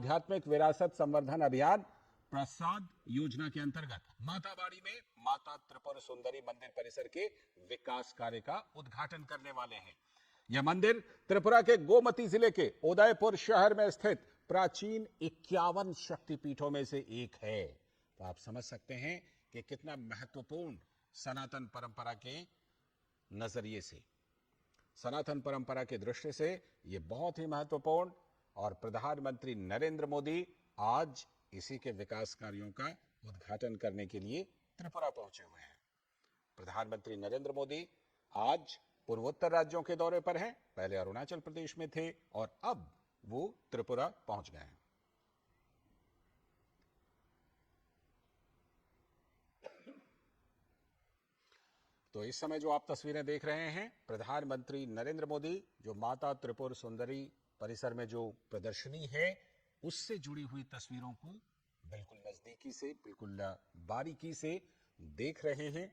आध्यात्मिक विरासत संवर्धन अभियान प्रसाद योजना के अंतर्गत माताबाड़ी में माता त्रिपुर सुंदरी मंदिर परिसर के विकास कार्य का उद्घाटन करने वाले हैं। यह मंदिर त्रिपुरा के गोमती जिले के उदयपुर शहर में स्थित प्राचीन 51 शक्तिपीठों में से एक है। तो आप समझ सकते हैं कि कितना महत्वपूर्ण सनातन परंपरा के नजरिए से, सनातन परंपरा की दृष्टि से यह बहुत ही महत्वपूर्ण, और प्रधानमंत्री नरेंद्र मोदी आज इसी के विकास कार्यों का उद्घाटन करने के लिए त्रिपुरा पहुंचे हुए हैं। प्रधानमंत्री नरेंद्र मोदी आज पूर्वोत्तर राज्यों के दौरे पर हैं। पहले अरुणाचल प्रदेश में थे और अब वो त्रिपुरा पहुंच गए हैं। तो इस समय जो आप तस्वीरें देख रहे हैं, प्रधानमंत्री नरेंद्र मोदी जो माता त्रिपुर सुंदरी परिसर में जो प्रदर्शनी है उससे जुड़ी हुई तस्वीरों को बिल्कुल नजदीकी से, बिल्कुल बारीकी से देख रहे हैं।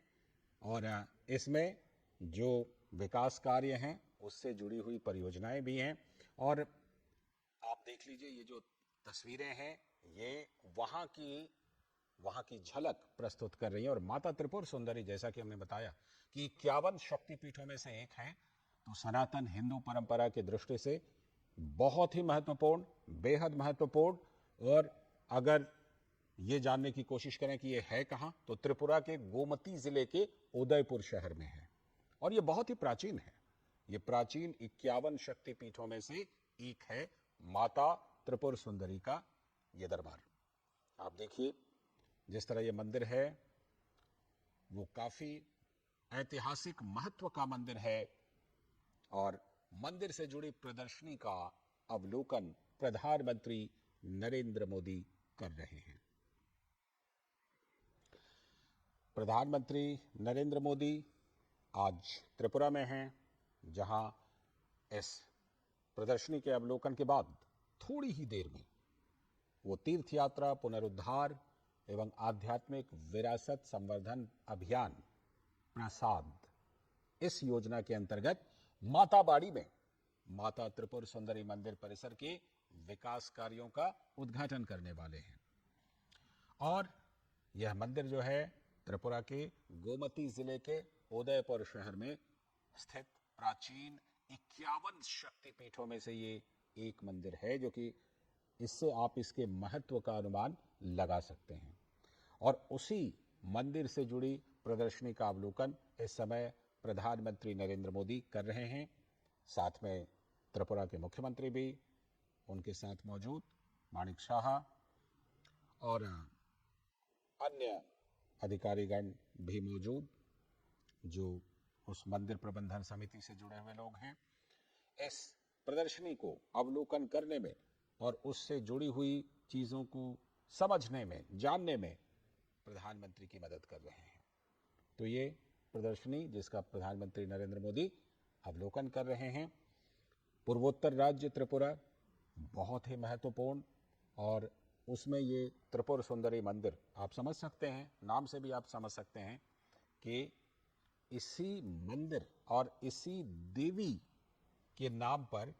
और इसमें जो विकास कार्य हैं उससे जुड़ी हुई परियोजनाएं भी हैं। और आप देख लीजिए, ये जो तस्वीरें हैं ये वहां की झलक प्रस्तुत कर रही है। और माता त्रिपुर सुंदरी, जैसा कि हमने बताया कि 51 शक्तिपीठों में से एक है, तो सनातन हिंदू परंपरा की दृष्टि से बहुत ही महत्वपूर्ण, बेहद महत्वपूर्ण। और अगर ये जानने की कोशिश करें कि ये है कहां, तो त्रिपुरा के गोमती जिले के उदयपुर शहर में है। और ये बहुत ही प्राचीन है। ये प्राचीन 51 शक्तिपीठों में से एक है, माता त्रिपुर सुंदरी का ये दरबार। आप देखिए जिस तरह ये मंदिर है वो काफी ऐतिहासिक महत्व का मंदिर है। और मंदिर से जुड़ी प्रदर्शनी का अवलोकन प्रधानमंत्री नरेंद्र मोदी कर रहे हैं। प्रधानमंत्री नरेंद्र मोदी आज त्रिपुरा में हैं, जहां इस प्रदर्शनी के अवलोकन के बाद थोड़ी ही देर में वो तीर्थ यात्रा पुनरुद्धार एवं आध्यात्मिक विरासत संवर्धन अभियान प्रसाद, इस योजना के अंतर्गत माताबाड़ी में माता त्रिपुर सुंदरी मंदिर परिसर के विकास कार्यों का उद्घाटन करने वाले हैं। और यह मंदिर जो है त्रिपुरा के गोमती जिले के उदयपुर शहर में स्थित प्राचीन 51 शक्तिपीठों में से ये एक मंदिर है, जो कि इससे आप इसके महत्व का अनुमान लगा सकते हैं। और उसी मंदिर से जुड़ी प्रदर्शनी का अवलोकन इस समय प्रधानमंत्री नरेंद्र मोदी कर रहे हैं। साथ में त्रिपुरा के मुख्यमंत्री भी उनके साथ मौजूद, माणिक शाह, और अन्य अधिकारीगण भी मौजूद जो उस मंदिर प्रबंधन समिति से जुड़े हुए लोग हैं। इस प्रदर्शनी को अवलोकन करने में और उससे जुड़ी हुई चीजों को समझने में, जानने में प्रधानमंत्री की मदद कर रहे हैं। तो ये प्रदर्शनी जिसका प्रधानमंत्री नरेंद्र मोदी अवलोकन कर रहे हैं, पूर्वोत्तर राज्य त्रिपुरा बहुत ही महत्वपूर्ण, और उसमें ये त्रिपुर सुंदरी मंदिर, आप समझ सकते हैं, नाम से भी आप समझ सकते हैं कि इसी मंदिर और इसी देवी के नाम पर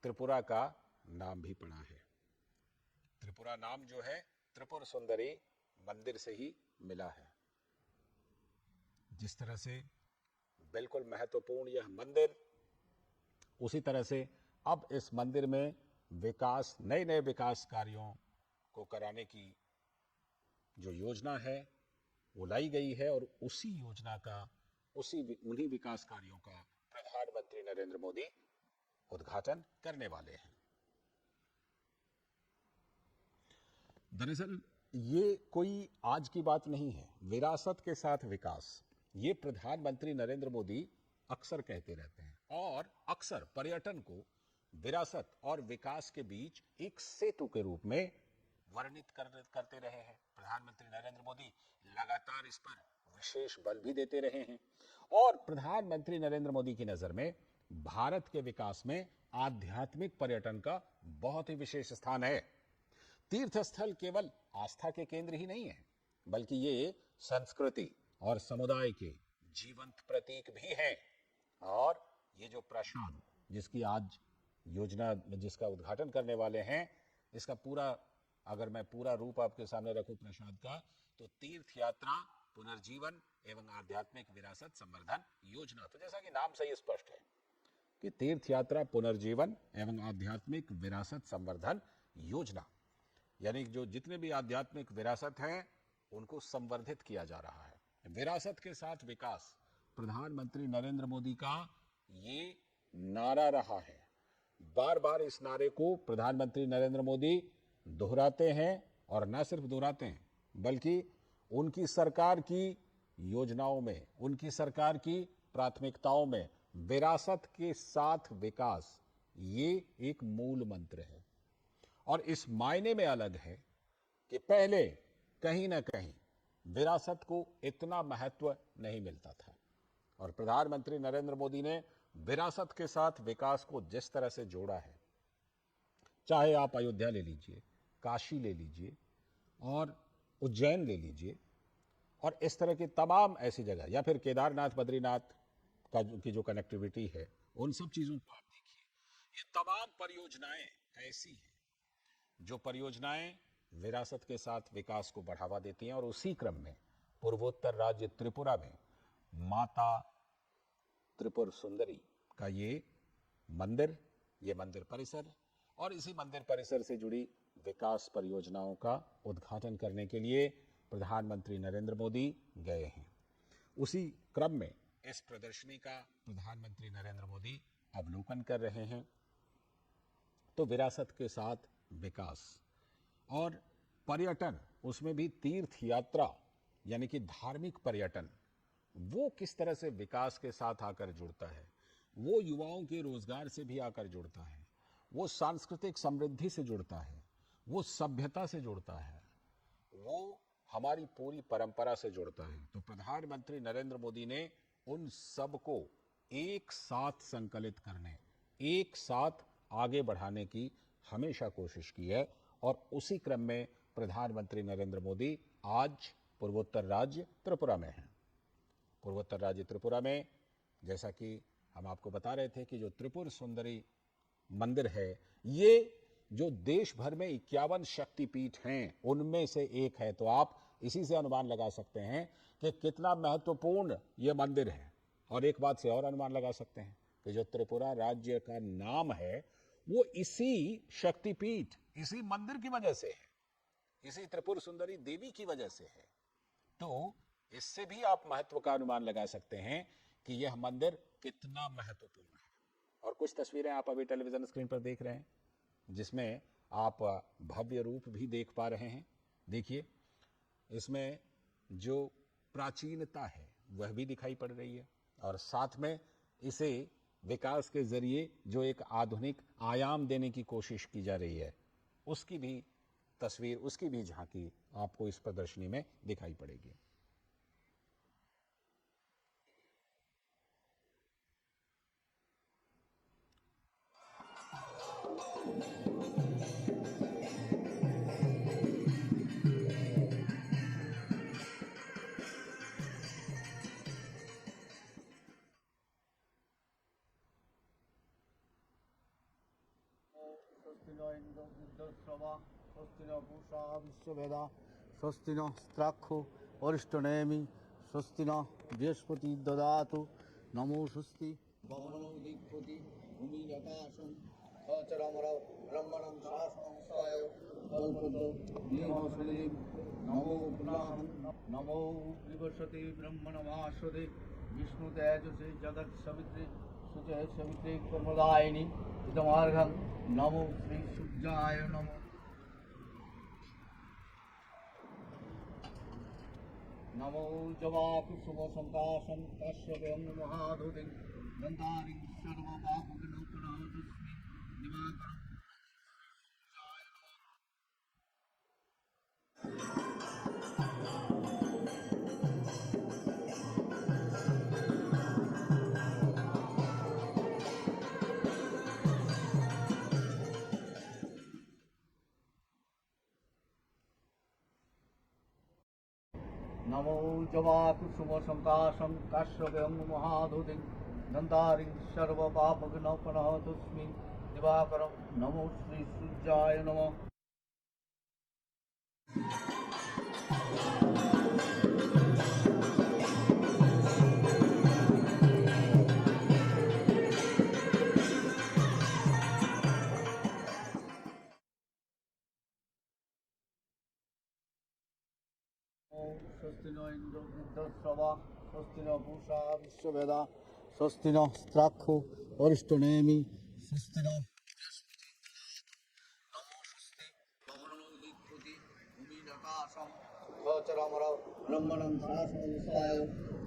त्रिपुरा का नाम भी पड़ा है। त्रिपुरा नाम जो है त्रिपुर सुंदरी मंदिर से ही मिला है। जिस तरह से बिल्कुल महत्वपूर्ण यह मंदिर, उसी तरह से अब इस मंदिर में विकास, नए नए विकास कार्यों को कराने की जो योजना है वो लाई गई है। और उसी योजना का, उन्हीं विकास कार्यों का प्रधानमंत्री नरेंद्र मोदी उद्घाटन करने वाले हैं। दरअसल ये कोई आज की बात नहीं है। विरासत के साथ विकास, ये प्रधानमंत्री नरेंद्र मोदी अक्सर कहते रहते हैं, और अक्सर पर्यटन को विरासत और विकास के बीच एक सेतु के रूप में वर्णित करते रहे हैं। प्रधानमंत्री नरेंद्र मोदी लगातार इस पर विशेष बल भी देते रहे हैं। और प्रधानमंत्री नरेंद्र मोदी की नजर में भारत के विकास में आध्यात्मिक पर्यटन का बहुत ही विशेष स्थान है। तीर्थ स्थल केवल आस्था के केंद्र ही नहीं है, बल्कि ये संस्कृति और समुदाय के जीवंत प्रतीक भी हैं। और ये जो प्रसाद जिसकी आज योजना, जिसका उद्घाटन करने वाले हैं, इसका पूरा अगर मैं पूरा रूप आपके सामने रखूं प्रसाद का, तो तीर्थ यात्रा पुनर्जीवन एवं आध्यात्मिक विरासत संवर्धन योजना। तो जैसा कि नाम से ही स्पष्ट है कि तीर्थ यात्रा पुनर्जीवन एवं आध्यात्मिक विरासत संवर्धन योजना, यानी जो जितने भी आध्यात्मिक विरासत हैं उनको संवर्धित किया जा रहा है। विरासत के साथ विकास प्रधानमंत्री नरेंद्र मोदी का ये नारा रहा है। बार बार इस नारे को प्रधानमंत्री नरेंद्र मोदी दोहराते हैं, और न सिर्फ दोहराते हैं बल्कि उनकी सरकार की योजनाओं में, उनकी सरकार की प्राथमिकताओं में विरासत के साथ विकास ये एक मूल मंत्र है। और इस मायने में अलग है कि पहले कहीं ना कहीं विरासत को इतना महत्व नहीं मिलता था, और प्रधानमंत्री नरेंद्र मोदी ने विरासत के साथ विकास को जिस तरह से जोड़ा है, चाहे आप अयोध्या ले लीजिए, काशी ले लीजिए और उज्जैन ले लीजिए, और इस तरह की तमाम ऐसी जगह, या फिर केदारनाथ बद्रीनाथ का की जो कनेक्टिविटी है, उन सब चीज़ों को आप देखिए। ये तमाम परियोजनाएं ऐसी हैं जो परियोजनाएं विरासत के साथ विकास को बढ़ावा देती हैं। और उसी क्रम में पूर्वोत्तर राज्य त्रिपुरा में माता त्रिपुर सुंदरी का ये मंदिर परिसर और इसी मंदिर परिसर से जुड़ी विकास परियोजनाओं का उद्घाटन करने के लिए प्रधानमंत्री नरेंद्र मोदी गए हैं। उसी क्रम में इस प्रदर्शनी का प्रधानमंत्री नरेंद्र मोदी अवलोकन कर रहे हैं। तो विरासत के साथ विकास और पर्यटन, उसमें भी तीर्थ यात्रा यानी कि धार्मिक पर्यटन, वो किस तरह से विकास के साथ आकर जुड़ता है, वो युवाओं के रोजगार से भी आकर जुड़ता है, वो सांस्कृतिक समृद्धि से जुड़ता है, वो सभ्यता से जुड़ता है, वो हमारी पूरी परंपरा से जुड़ता है। तो प्रधानमंत्री नरेंद्र मोदी ने उन सबको एक साथ संकलित करने, एक साथ आगे बढ़ाने की हमेशा कोशिश की है। और उसी क्रम में प्रधानमंत्री नरेंद्र मोदी आज पूर्वोत्तर राज्य त्रिपुरा में हैं। पूर्वोत्तर राज्य त्रिपुरा में, जैसा कि हम आपको बता रहे थे कि जो त्रिपुर सुंदरी मंदिर है, ये जो देश भर में 51 शक्तिपीठ हैं उनमें से एक है। तो आप इसी से अनुमान लगा सकते हैं कि कितना महत्वपूर्ण ये मंदिर है। और एक बात से और अनुमान लगा सकते हैं कि जो त्रिपुरा राज्य का नाम है वो इसी शक्तिपीठ, इसी मंदिर की वजह से है, इसी त्रिपुर सुंदरी देवी की वजह से है। तो इससे भी आप महत्व का अनुमान लगा सकते हैं कि यह मंदिर कितना महत्वपूर्ण है। और कुछ तस्वीरें आप अभी टेलीविजन स्क्रीन पर देख रहे हैं जिसमें आप भव्य रूप भी देख पा रहे हैं। देखिए, इसमें जो प्राचीनता है वह भी दिखाई पड़ रही है, और साथ में इसे विकास के जरिए जो एक आधुनिक आयाम देने की कोशिश की जा रही है, उसकी भी तस्वीर, उसकी भी झांकी आपको इस प्रदर्शनी में दिखाई पड़ेगी। स्वस्ति नो इंद्रो वृद्धश्रवा स्वस्ति नो पूषा विश्ववेदा स्वस्ति नो स्त्राक्षो वरिष्ठनेमि स्वस्ति नो बृहस्पति ददातु नमो स्वस्ति भवनो दिक्पति भूमि आकाशं सचरामर ब्रह्मणं शासनसाय कल्पतो निमोषधि नमो पुनः नमो विवसति ब्रह्मणमाश्वदे विष्णु तेजसे जगत् सवित्रे सुजय सवित्रे कर्मदायिनी इदमार्घं नमो श्री सूर्याय नमो नमो जवाकुसुम संकाशं काश्यपं महाधुतिं गन्धारिं सर्वपापविनोदनादस्मि दिवाकरं नमो जवाकुसुम संकाशं काश्यपं महाधुतिं गन्धारिं सर्वपापविनोदनादस्मि दिवाकरं नमो श्री सूर्याय नमः। स्वस्ति नो इंद्रो वृद्धश्रवा स्वस्ति नो पूषा विश्ववेदा स्वस्ति नो स्त्राक्षो वरिष्ठनेमि स्वस्ति नो नमोस्ति भूमिरकाशं गोचरमर ब्रह्मणं शासनसाय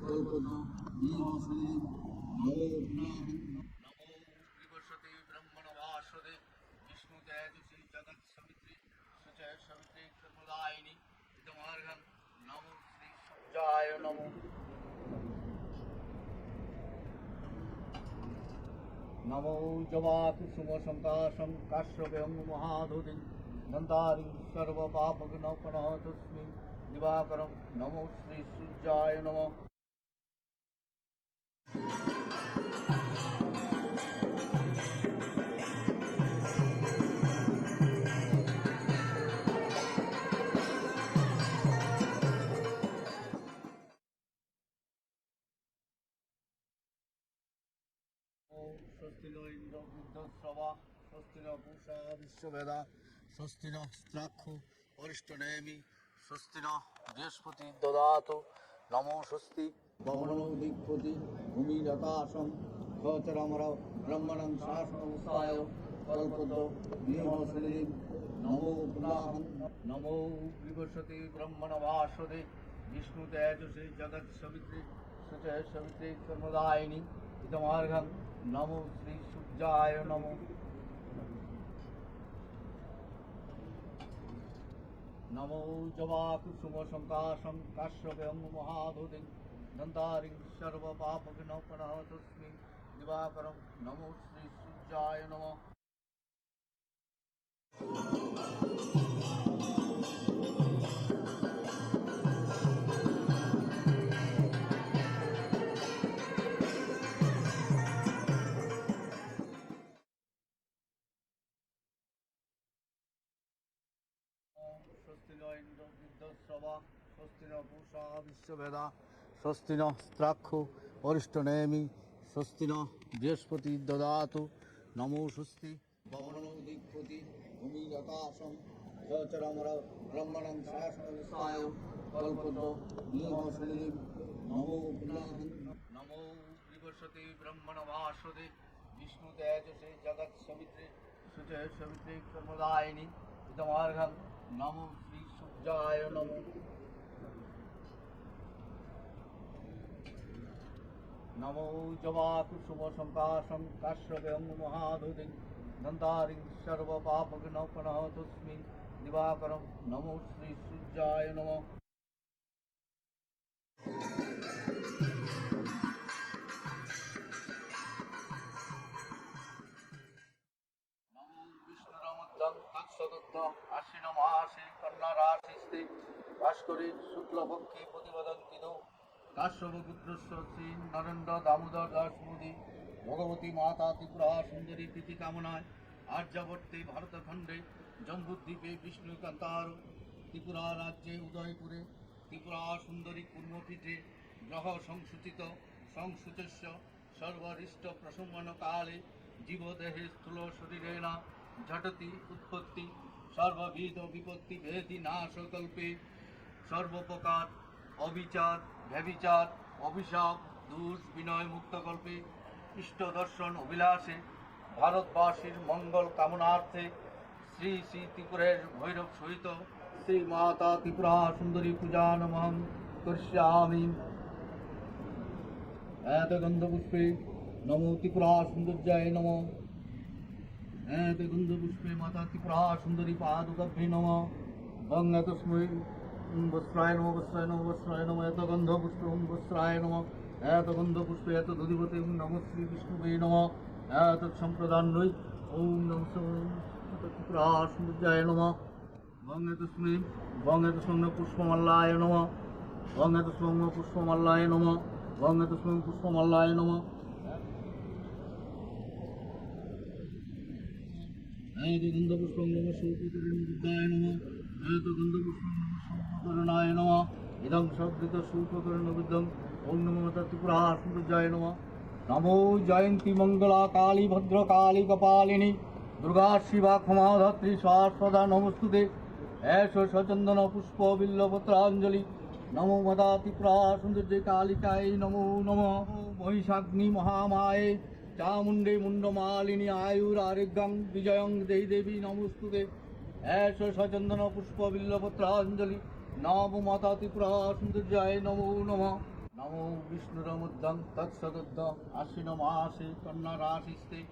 कल्पनो नीमसि नमो नमो विवशते ब्रह्मणवासुदे विष्णुतेजसि जगत्सवित्री सुचय सवित्री कर्मदायिनी इदमार्घं नमो श्री सूर्याय नमो नमो जवाकुसुमसंकाशं काश्यपं महाधुतिं नन्दारिं सर्वपापविनोपनः दिवाकरं नमो श्री सूर्याय नमः स्वस्ति नो इंद्रो वृद्धश्रवा स्वस्ति नो पूषा विश्ववेदा स्वस्ति नो स्त्राक्षो वरिष्ठनेमि स्वस्ति नो बृहस्पति ददातु नमो स्वस्ति भवनो दिक्पति भूमिरकाशं गोचरमर ब्रह्मणं शासनसाय कल्पतो नीमसि नमो पुनाहं नमो विवशते ब्रह्मणवासुदे विष्णुतेजसे जगत्सवित्री सुचय सवित्री कर्मदायिनी इदमार्घं नमो श्री सूर्याय नमो नमो जवाकुसुमसंकाशं काश्यपं महाधुतिं नन्दारिं सर्वपापविनोपनः दिवाकरं नमो श्री सूर्याय नमः स्वस्ति नो इंद्रो वृद्धश्रवा स्वस्ति नो पूषा विश्ववेदा स्वस्ति नो स्त्राक्षो वरिष्ठनेमि स्वस्ति नो बृहस्पति ददातु नमो स्वस्ति भवनो दिक्पति भूमिरकाशं गोचरमर ब्रह्मणं शासनसाय कल्पतो नीमसि नमो पुनाहं नमो विवशते ब्रह्मणवासुदे विष्णुतेजसे जगत्सवित्री सुचय सवित्री कर्मदायिनी इदमार्घं नमो श्री सूर्याय नमो नमो जवाकुसुमसंकाशं काश्यपं महाधुतिं नन्दारिं सर्वपापविनोपनः दिवाकरं नमो श्री सूर्याय नमः विष्णुरमुद्दं तत्सदुद्ध आश्विनमासे कन्नाराशिस्ते भास्करे शुक्लपक्षे प्रतिवदन्ति नो काश्यपपुत्रस्य श्री नरेन्द्र दामोदर दास मोदी भगवती माता त्रिपुरा सुंदरी प्रीति कामनाय आर्यावर्ते भारतखंडे जम्बूद्वीपे विष्णुकान्तार त्रिपुरा राज्ये उदयपुरे त्रिपुरा सुंदरी कुर्मपीठे ग्रह संसूचित संसूचस्य सर्वरिष्ट प्रशमन काले जीवदेहे स्थूल शरीरेण झटति उत्पत्ति सर्वविध विपत्ति भेदी नाशकल्पे सर्वप्रकार अविचार व्यभिचार अभिशाप दोष विनय मुक्त कल्पे इष्ट दर्शन अभिलाषे भारतवासीर मंगल कामनार्थे श्री श्री त्रिपुरेर भैरव सहित श्री माता त्रिपुरा सुंदरी पूजा नमः करिष्यामि एत गंधपुष्पे नमो त्रिपुरा सुंदर्याय नमः एत गंधपुष्पे माता त्रिपुरा सुंदरी पादुकाभ्ये नमः वंग तस्मै वस्त्राय नमः वस्त्राय नमः वस्त्राय नमः एत गंधपुष्पे वस्त्राय नमः एत गंधपुष्पे एत दधिपते नमः श्री विष्णुवे नमः एत संप्रदान्वै ओम नमः त्रिपुरा सुंदर्याय नमः वंग तस्मै पुष्पमल्लाय नमः वंग तस्मै पुष्पमल्लाय नमः वंग तस्मै पुष्पमल्लाय नमः एत गंधपुष्पं नमः शोककरणाय नमः एत गंधपुष्पं नमः शोककरणाय नमः इदं शब्दित शोककरणविदं ओम नमो त्रिपुरा सुंदर्याय नमः नमो जयंती मंगला काली भद्रकाली कपालिनी दुर्गा शिवा क्षमा धात्री शाश्वता नमस्तुते ऐश सचंदन पुष्प बिल्लपत्रांजलि नमो मदा त्रिपुरा सुंदर्ये कालिकाय नमो नमः महिषाग्नि महामाये चामुंडे मुंडमालिनी आयुरारोग्यं विजयं देहि देवी नमोस्तुते ऐश सचंदन पुष्प बिल्लपत्रांजलि नमो माता त्रिपुरा सुंदर्याय नमो नमः नमो विष्णुरमुद्दं तत्सदुद्दं आश्विन मासे कन्या राशिस्ते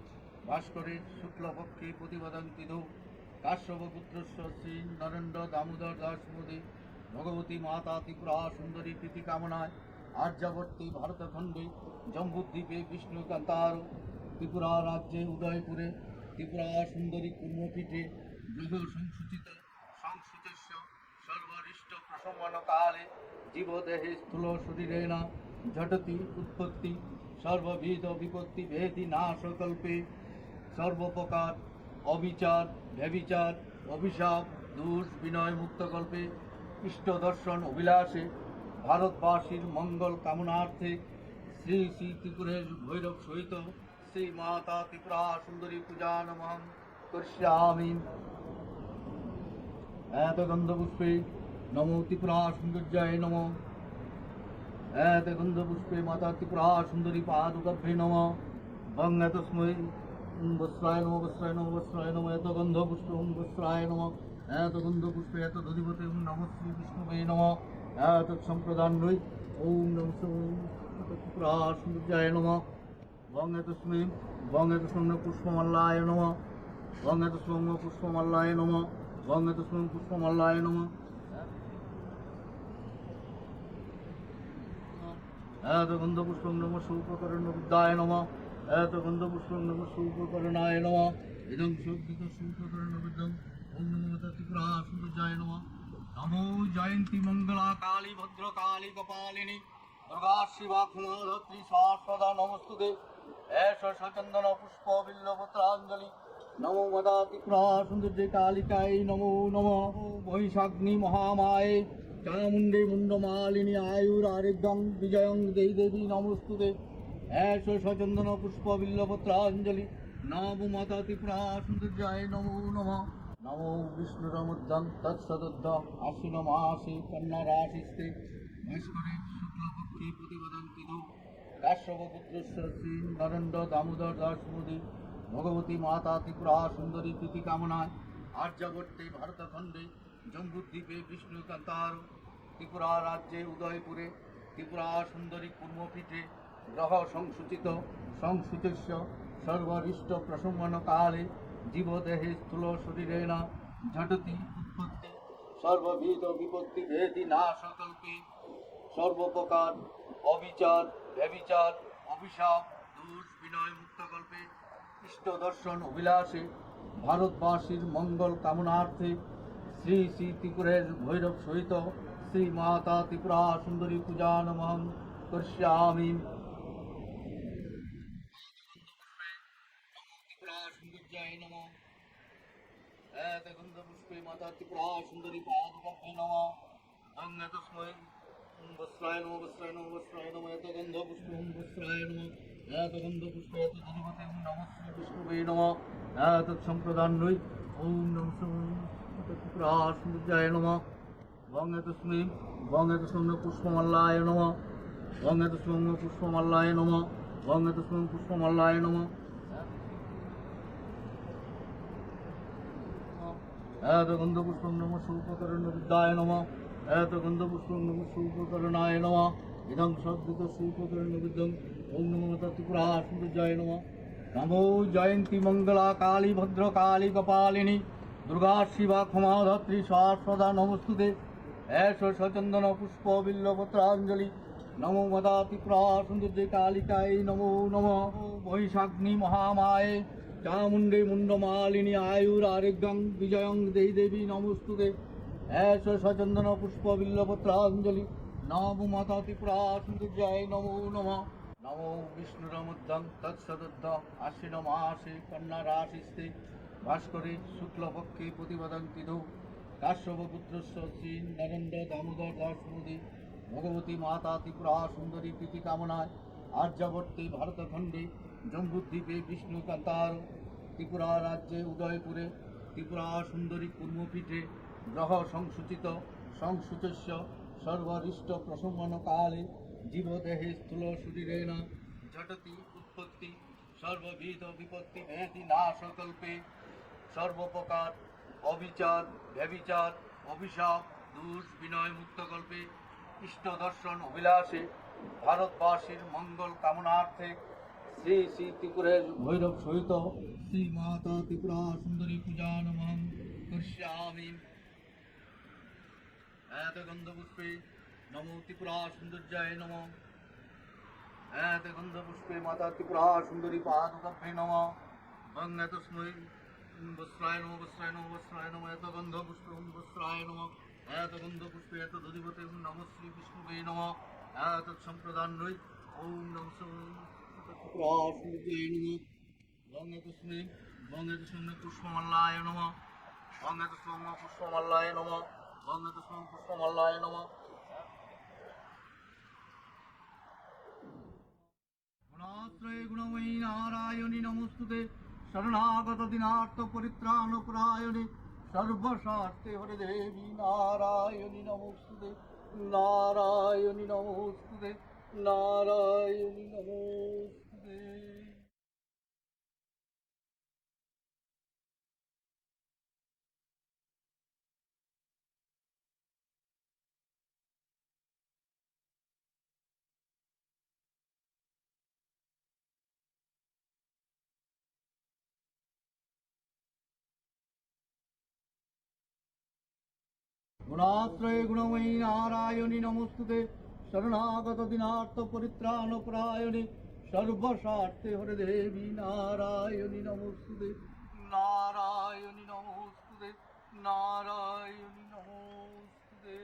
भास्करे शुक्लपक्षे प्रतिपदन्ति दो काश्यपपुत्रस्य श्री नरेन्द्र दामोदर दास मोदी भगवती माता त्रिपुरा सुंदरी प्रीति कामनाय आर्यावर्ते भारतखंडे जम्बूद्वीपे विष्णुकांतार त्रिपुरा राज्ये उदयपुरे त्रिपुरा सुंदरी कुर्मपीठे गृह संसूचित संस्कृतस्य सर्वरिष्ट प्रसमन काले जीवदेहे स्थूल शरीरेण झटति उत्पत्ति सर्वविध विपत्ति भेदी नाशकल्पे सर्वप्रकार अविचार व्यभिचार अभिशाप दोष विनय मुक्त कल्पे इष्ट दर्शन अभिलाषे भारतवासीर मंगल कामनार्थे श्री श्री त्रिपुरेश भैरव सहित श्री माता त्रिपुरा सुंदरी पूजा नमः करिष्यामि ऐत गंधपुष्पे नमो त्रिपुरा सुंदर्याय नमः ऐत गंधपुष्पे माता त्रिपुरा सुंदरी पादुकाभ्ये नमः वंग तस्मै वस्त्राय नमः वस्त्राय नमः वस्त्राय नमः ऐत गंधपुष्पे वस्त्राय नमः ऐत गंधपुष्पे ऐत दधिपते नमः श्री विष्णुवे नमः ऐत संप्रदान्वै ओम नमः त्रिपुरा सुंदर्याय नमः वंग तस्मै पुष्पमल्लाय नमः वंग तस्मै पुष्पमल्लाय नमः वंग तस्मै पुष्पमल्लाय नमः ऐत गंधपुष्पं नमः सूपकर्णविद्याय नमः ऐत गंधपुष्पं नमः सूपकर्णाय नमः इदं शोभित सूपकर्णविद्यं ओम नमो त्रिपुरा सुंदर्याय नमः नमो जयंती मंगला काली भद्रकाली कपालिनी दुर्गा शिवा क्षमाधत्री शाश्वता नमस्तुते ऐश सचंदन पुष्प बिल्लपत्रांजलि नमो मदा त्रिपुरा सुंदर्ये कालिकाय नमो नमः महिषाग्नि महामाये चामुंडे मुंडमालिनी आयुरारोग्यं विजयं देहि देवी नमोस्तुते ऐश सचंदन पुष्प बिल्लपत्रांजलि नमो माता त्रिपुरा सुंदर्याय नमो नमः नमो विष्णुरमुद्दं तत्सदुद्दं आश्विन मासे कन्या राशिस्ते भास्करे शुक्लपक्षे प्रतिपदन्ति दो काश्यपपुत्रस्य श्री नरेन्द्र दामोदर दास मोदी भगवती माता त्रिपुरा सुंदरी प्रीति कामनाय आर्यावर्ते भारतखंडे जम्बूद्वीपे विष्णुकांतार त्रिपुरा राज्ये उदयपुरे त्रिपुरा सुंदरी कुर्मपीठे ग्रह संसूचित संस्कृतस्य सर्वरिष्ट प्रसमन काले जीवदेहे स्थूल शरीरेण झटति उत्पत्ति सर्वविध विपत्ति भेदी नाशकल्पे सर्वप्रकार अविचार व्यभिचार अभिशाप दोष विनय मुक्त कल्पे इष्ट दर्शन अभिलाषे भारतवासीर मंगल कामनार्थे श्री श्री त्रिपुरेश भैरव सहित श्री माता त्रिपुरा सुंदरी पूजा नमः करिष्यामि सुंदर्याय नमः ऐत गंधपुष्पे माता त्रिपुरा सुंदरी पादुकाभ्ये नमः अंग तस्मै वस्त्राय नमः वस्त्राय नमः वस्त्राय नमः ऐत गंधपुष्पे वस्त्राय नमः ऐत गंधपुष्पे ऐत दधिपते नमः श्री विष्णुवे नमः ऐत संप्रदान्वै ओम नमः त्रिपुरा सुंदर्याय नमः वंग तस्मै पुष्पमल्लाय नमः वंग तस्मै पुष्पमल्लाय नमः वंग तस्मै पुष्पमल्लाय नमः ऐत गंधपुष्पं नमः सूपकर्णविद्याय नमः ऐत गंधपुष्पं नमः सूपकर्णाय नमः इदं शोभित सूपकर्णविद्यं ओम नमो त्रिपुरा सुंदर्याय नमः नमो जयंती मंगला काली भद्रकाली कपालिनी दुर्गा शिवा क्षमाधत्री शाश्वता नमस्तुते ऐश सचंदन पुष्प बिल्लपत्रांजलि नमो मदा त्रिपुरा सुंदर्ये कालिकाय नमो नमः महिषाग्नि महामाये चामुंडे मुंडमालिनी आयुरारोग्यं विजयं देहि देवी नमोस्तुते ऐश सचंदन पुष्प बिल्लपत्रांजलि नमो माता त्रिपुरा सुंदर्याय नमो नमः नमो विष्णुरमुद्दं तत्सदुद्दं आश्विन मासे कन्या राशिस्ते भास्करे शुक्लपक्षे प्रतिपदन्ति दो काश्यपपुत्रस्य श्री नरेन्द्र दामोदर दास मोदी भगवती माता त्रिपुरा सुंदरी प्रीति कामनाय आर्यावर्ते भारतखंडे जम्बूद्वीपे विष्णुकांतार त्रिपुरा राज्ये उदयपुरे त्रिपुरा सुंदरी कुर्मपीठे ग्रह संसूचित संस्कृतस्य सर्वरिष्ट प्रशमन काले जीवदेहे स्थूल शरीरेण झटति उत्पत्ति सर्वविध विपत्ति भेदि नाशकल्पे सर्वप्रकार अविचार व्यभिचार अभिशाप दोष विनय मुक्त कल्पे इष्ट दर्शन अभिलाषे भारतवासीर मंगल कामनार्थे श्री श्री त्रिपुरेश भैरव सहित श्री माता त्रिपुरा सुंदरी पूजा नमः करिष्यामि। ऐत गंधपुष्पे नमो त्रिपुरा सौंदर्याय नमः। ऐत गंधपुष्पे माता त्रिपुरा सुंदरी पादुकाभ्ये नमः। वंग तस्मै वस्त्राय नमः वस्त्राय नमः वस्त्राय नमः। ऐत गंधपुष्पे वस्त्राय नमः। ऐत गंधपुष्पे ऐत दधिपते नमः श्री विष्णुवे नमः। ऐत संप्रदान्यै ओम नमः त्रिपुरा सौंदर्याय नमः। वंग तस्मै पुष्पमल्लाय नमः। वंग तस्मै पुष्पमल्लाय नमः। वंग तस्मै पुष्पमल्लाय नमः। गुणाश्रय गुणमयी नारायणी नमोस्तुते शरणागत दिनार्थ परित्राण परायणे सर्वशास्ते हरे देवी नारायणी नमोस्तुते नारायणी नमोस्तुते नारायणी नमोस्तुते। गुणाश्रय गुणमयी नारायणी नमोस्तुते शरणागत दिनार्थ परित्राण परायणे सर्वशास्ते हरे देवी नारायणी नमोस्तुते नारायणी नमोस्तुते नारायणी नमोस्तुते।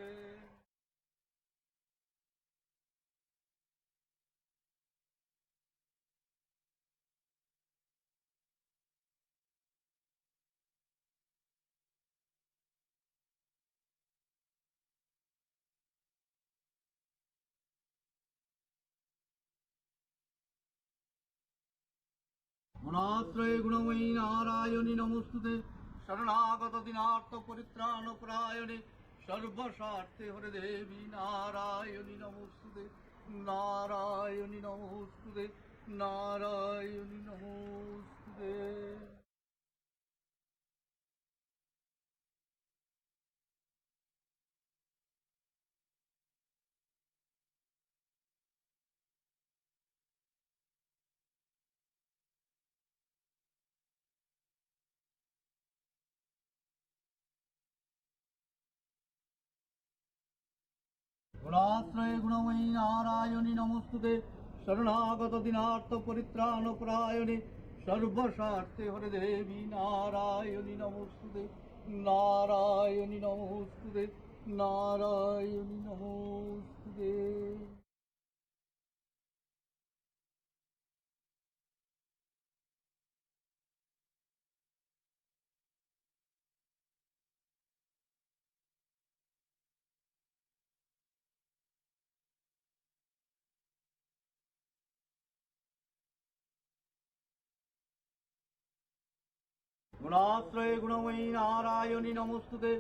गुणाश्रय गुणमयी नारायणी नमोस्तुते शरणागत दिनार्थ परित्राण परायणे सर्वशास्ते हरे देवी नारायणी नमोस्तुते नारायणी नमोस्तुते नारायणी नमोस्तुते। गुणाश्रय गुणमयी नारायणी नमोस्तुते शरणागत दिनार्थ परित्राण परायणे सर्वशास्ते हरे देवी नारायणी नमोस्तुते नारायणी नमोस्तुते नारायणी नमोस्तुते। गुणाश्रय गुणमयी नारायणी नमोस्तुते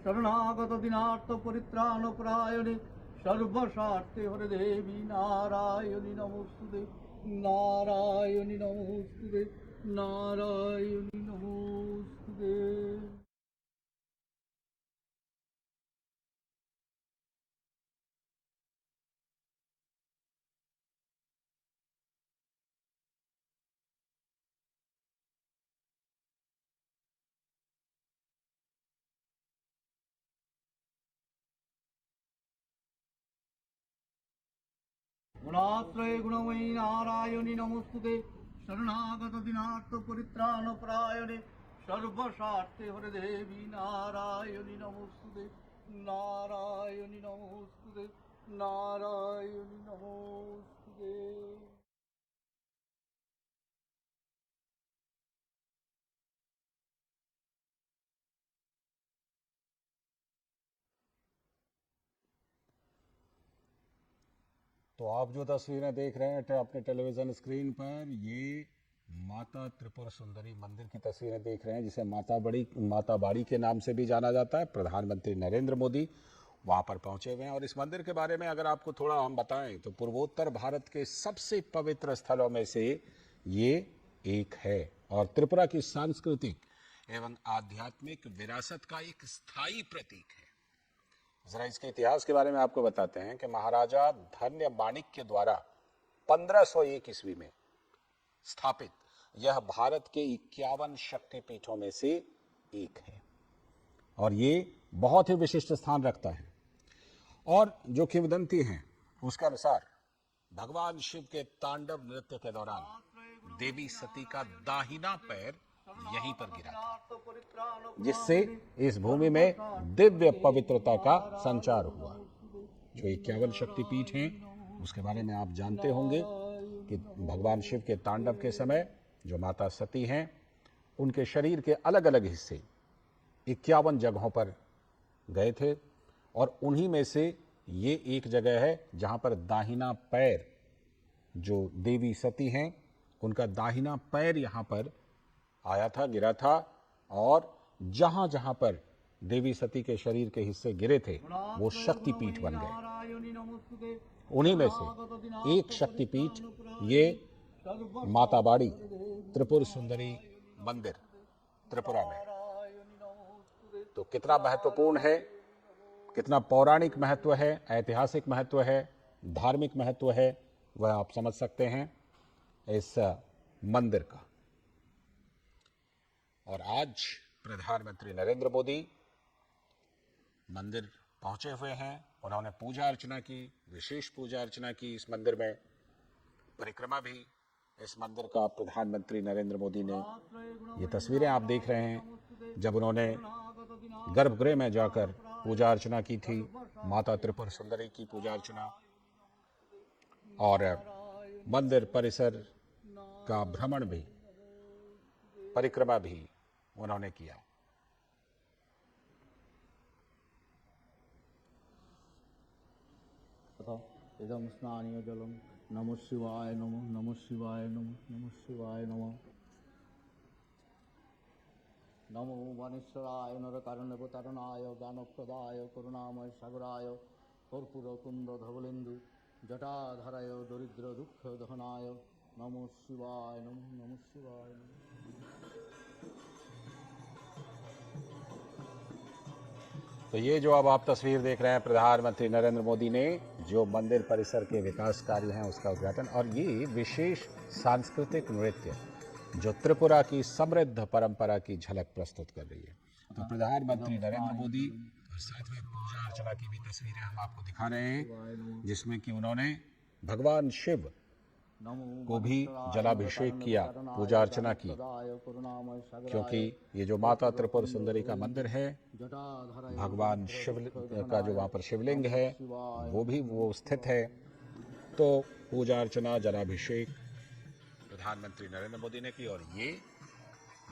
शरणागत दिनार्थ परित्राण परायणे सर्वशास्ते हरे देवी नारायणी नमोस्तुते नारायणी नमोस्तुते नारायणी नमोस्तुते। गुणाश्रय गुणमयी नारायणी नमोस्तुते शरणागत दिनार्थ परित्राण परायणे सर्वशास्ते हरे देवी नारायणी नमोस्तुते नारायणी नमोस्तुते नारायणी नमोस्तुते। तो आप जो तस्वीरें देख रहे हैं अपने टेलीविज़न स्क्रीन पर, ये माता त्रिपुर सुंदरी मंदिर की तस्वीरें देख रहे हैं, जिसे माता बाड़ी के नाम से भी जाना जाता है। प्रधानमंत्री नरेंद्र मोदी वहाँ पर पहुँचे हुए हैं। और इस मंदिर के बारे में अगर आपको थोड़ा हम बताएं तो पूर्वोत्तर भारत के सबसे पवित्र स्थलों में से ये एक है और त्रिपुरा की सांस्कृतिक एवं आध्यात्मिक विरासत का एक स्थायी प्रतीक है। जरा इसके इतिहास के बारे में आपको बताते हैं कि महाराजा धन्य माणिक्य द्वारा 1501 ईस्वी में स्थापित यह भारत के 51 शक्तिपीठों में से एक है और ये बहुत ही विशिष्ट स्थान रखता है। और जो किंवदंती है उसके अनुसार भगवान शिव के तांडव नृत्य के दौरान देवी सती का दाहिना पैर यहीं पर गिरा था, जिससे इस भूमि में दिव्य पवित्रता का संचार हुआ। जो 51 शक्तिपीठ हैं उसके बारे में आप जानते होंगे कि भगवान शिव के तांडव के समय जो माता सती हैं उनके शरीर के अलग अलग हिस्से 51 जगहों पर गए थे और उन्हीं में से ये एक जगह है जहां पर दाहिना पैर, जो देवी सती हैं उनका दाहिना पैर यहां पर आया था, गिरा था। और जहां जहां पर देवी सती के शरीर के हिस्से गिरे थे वो शक्तिपीठ बन गए। उन्हीं में से एक शक्तिपीठ ये माता बाड़ी त्रिपुर सुंदरी मंदिर त्रिपुरा में। तो कितना महत्वपूर्ण है, कितना पौराणिक महत्व है, ऐतिहासिक महत्व है, धार्मिक महत्व है, वह आप समझ सकते हैं इस मंदिर का। और आज प्रधानमंत्री नरेंद्र मोदी मंदिर पहुंचे हुए हैं। उन्होंने पूजा अर्चना की, विशेष पूजा अर्चना की इस मंदिर में। परिक्रमा भी इस मंदिर का प्रधानमंत्री नरेंद्र मोदी ने, ये तस्वीरें आप देख रहे हैं जब उन्होंने गर्भगृह में जाकर पूजा अर्चना की थी, माता त्रिपुर सुंदरी की पूजा अर्चना, और मंदिर परिसर का भ्रमण भी, परिक्रमा भी उन्होंने किया। इदं स्नानीय जलम नमः शिवाय नमः, नमः शिवाय नमः, नमः शिवाय नमः। नमो वनेश्वराय नरकारुण्यवतारणाय दानवप्रदाय करुणामय सागराय कर्पूरकुंड धवलेन्दु जटाधराय दरिद्र दुःख दहनाय नमः शिवाय नमः, नमः शिवाय नमः। तो ये जो अब आप तस्वीर देख रहे हैं, प्रधानमंत्री नरेंद्र मोदी ने जो मंदिर परिसर के विकास कार्य हैं उसका उद्घाटन, और ये विशेष सांस्कृतिक नृत्य जो त्रिपुरा की समृद्ध परंपरा की झलक प्रस्तुत कर रही है। तो प्रधानमंत्री नरेंद्र मोदी और साथ में पूजा अर्चना की भी तस्वीरें हम आपको दिखा रहे हैं, जिसमें कि उन्होंने भगवान शिव को भी जलाभिषेक किया, पूजा अर्चना की, क्योंकि ये जो माता त्रिपुर सुंदरी का मंदिर है, भगवान शिव का जो वहाँ पर शिवलिंग है वो स्थित है। तो पूजा अर्चना, जलाभिषेक प्रधानमंत्री नरेंद्र मोदी ने की। और ये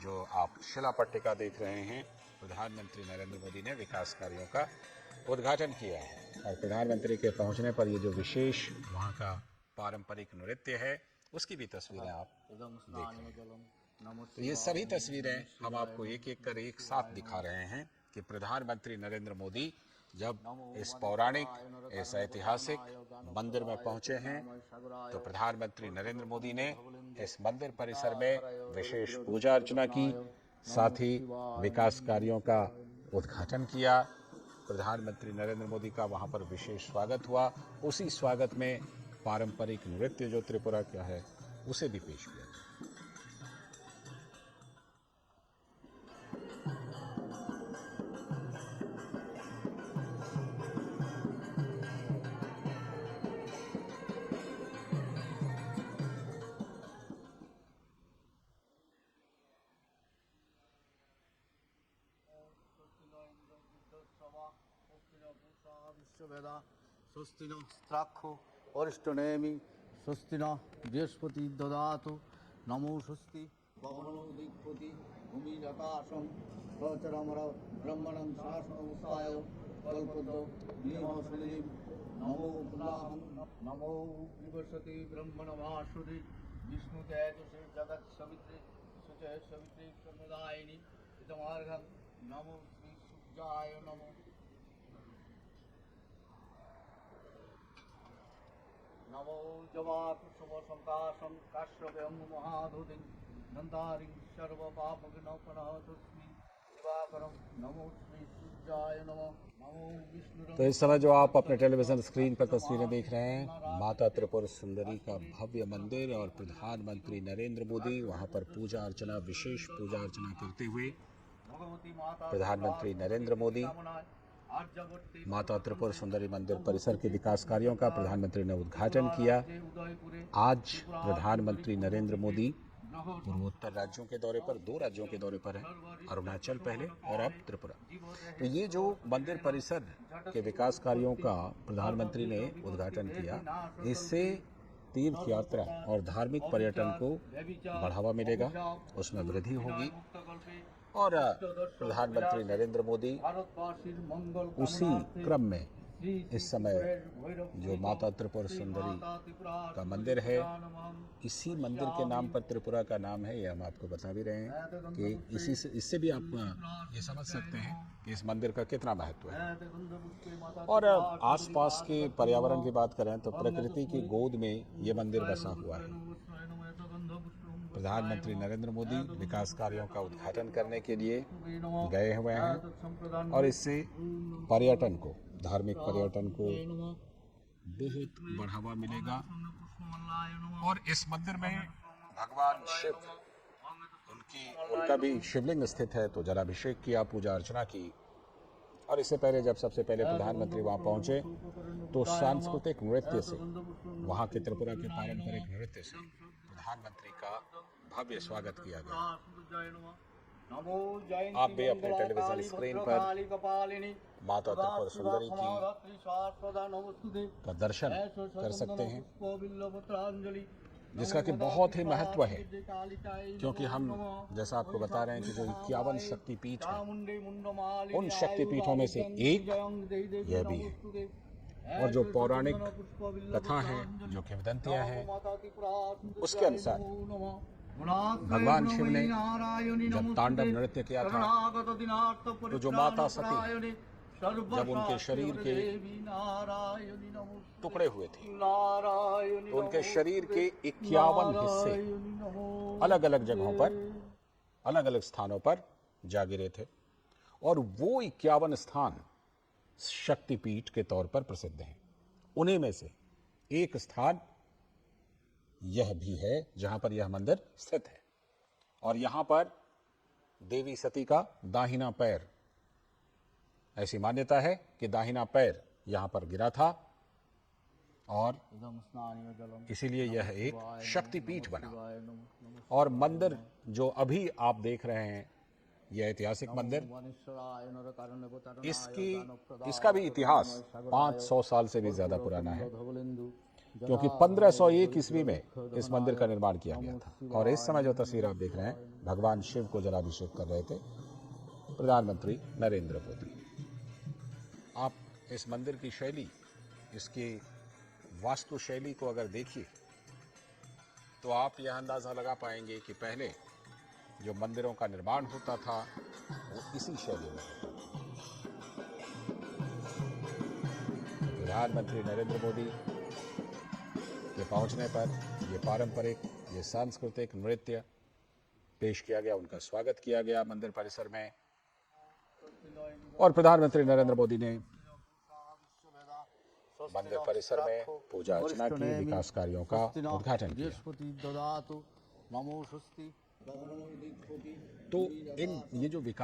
जो आप शिला पट्टिका देख रहे हैं, प्रधानमंत्री नरेंद्र मोदी ने विकास कार्यों का उद्घाटन किया है। और प्रधानमंत्री के पहुंचने पर ये जो विशेष वहाँ का पारंपरिक नृत्य है उसकी भी तस्वीरें आप देख रहे हैं। तो ये सभी तस्वीरें हम आपको एक एक कर एक साथ दिखा रहे हैं कि प्रधानमंत्री नरेंद्र मोदी जब इस पौराणिक, इस ऐतिहासिक मंदिर में पहुंचे हैं तो प्रधानमंत्री नरेंद्र मोदी ने इस मंदिर परिसर में विशेष पूजा अर्चना की, साथ ही विकास कार्यों का उद्घाटन किया। प्रधानमंत्री नरेंद्र मोदी का वहां पर विशेष स्वागत हुआ। उसी स्वागत में पारंपरिक नृत्य जो त्रिपुरा का है उसे भी पेश किया। स्वस्ति नो स्त्राक्षो वरिष्ठनेमि स्वस्ति न बृहस्पति ददातु नमो स्वस्ति भवनो दिक्पति भूमिराकाशं सचरामर ब्रह्मणं शासनमुखाय कल्पतो नीमसलिं नमो पुलाहं नमो विवसति ब्रह्मणवासुदे विष्णुतेजसे जगत् सवित्रे सुचे सवित्रे कर्मदायिनी इदमार्घं नमो श्री सूर्याय नमो। नमो जवाकुसुमसंकाशं काश्यपं महाधुतिं नन्दारिं सर्वपापविनोपनहतस्मि दिवाकरं नमोऽस्मि सूर्याय नमः नमो विष्णुरं। तो इस समय जो आप अपने टेलीविजन स्क्रीन पर तस्वीरें देख रहे हैं, माता त्रिपुर सुंदरी का भव्य मंदिर और प्रधानमंत्री नरेंद्र मोदी वहां पर पूजा अर्चना, विशेष पूजा अर्चना करते हुए प्रधानमंत्री नरेंद्र मोदी माता त्रिपुर सुंदरी मंदिर परिसर के विकास कार्यों का प्रधानमंत्री ने उद्घाटन किया। आज प्रधानमंत्री नरेंद्र मोदी पूर्वोत्तर राज्यों के दौरे पर, 2 राज्यों के दौरे पर हैं, अरुणाचल पहले और अब त्रिपुरा। तो ये जो मंदिर परिसर के विकास कार्यों का प्रधानमंत्री ने उद्घाटन किया, इससे तीर्थ यात्रा और धार्मिक पर्यटन को बढ़ावा मिलेगा, उसमें वृद्धि होगी। और प्रधानमंत्री नरेंद्र मोदी उसी क्रम में इस समय जो माता त्रिपुर सुंदरी का मंदिर है, इसी मंदिर के नाम पर त्रिपुरा का नाम है, ये हम आपको बता भी रहे हैं कि इससे भी आप ये समझ सकते हैं कि इस मंदिर का कितना महत्व है। और आसपास के पर्यावरण की बात करें तो प्रकृति की गोद में ये मंदिर बसा हुआ है। प्रधानमंत्री नरेंद्र मोदी विकास कार्यों का उद्घाटन करने के लिए गए हुए हैं और इससे पर्यटन को, धार्मिक पर्यटन को बहुत बढ़ावा मिलेगा। और इस मंदिर में भगवान शिव, उनका भी शिवलिंग स्थित है, तो जलाभिषेक किया, पूजा अर्चना की। और इससे पहले जब सबसे पहले प्रधानमंत्री वहां पहुंचे तो सांस्कृतिक नृत्य से, वहां के त्रिपुरा के पारंपरिक नृत्य से प्रधानमंत्री का भव्य स्वागत किया गया। आप भी अपने टेलीविजन स्क्रीन पर माता त्रिपुर सुंदरी की का दर्शन कर सकते हैं, जिसका कि बहुत ही महत्व है, क्योंकि हम जैसा आपको बता रहे हैं कि जो 51 शक्तिपीठ है, उन शक्तिपीठों में से एक यह भी है। और जो पौराणिक कथा है, जो किंवदंतियां हैं, उसके अनुसार भगवान शिव ने जब तांडव नृत्य किया था तो जो माता सती जब उनके शरीर के टुकड़े हुए थे तो उनके शरीर के 51 हिस्से अलग अलग जगहों पर, अलग अलग स्थानों पर जा गिरे थे। और वो 51 स्थान शक्तिपीठ के तौर पर प्रसिद्ध हैं। उन्हीं में से एक स्थान यह भी है जहां पर यह मंदिर स्थित है। और यहां पर देवी सती का दाहिना पैर, ऐसी मान्यता है कि दाहिना पैर यहां पर गिरा था और इसीलिए यह एक शक्तिपीठ बना। और मंदिर जो अभी आप देख रहे हैं, यह ऐतिहासिक मंदिर, इसका भी इतिहास 500 साल से भी ज्यादा पुराना है, क्योंकि 1501 ईस्वी में इस मंदिर का निर्माण किया गया था। और इस समय जो तस्वीर आप देख रहे हैं, भगवान शिव को जलाभिषेक कर रहे थे प्रधानमंत्री नरेंद्र मोदी। आप इस मंदिर की शैली, इसकी वास्तु शैली को अगर देखिए तो आप यह अंदाजा लगा पाएंगे कि पहले जो मंदिरों का निर्माण होता था वो इसी शैली में होता था। प्रधानमंत्री नरेंद्र मोदी के पहुंचने पर ये पारंपरिक, ये सांस्कृतिक नृत्य पेश किया गया, उनका स्वागत किया गया मंदिर परिसर में। और प्रधानमंत्री नरेंद्र मोदी ने मंदिर परिसर में पूजा अर्चना की, विकास कार्यों का उद्घाटन किया। तो ये जो विकास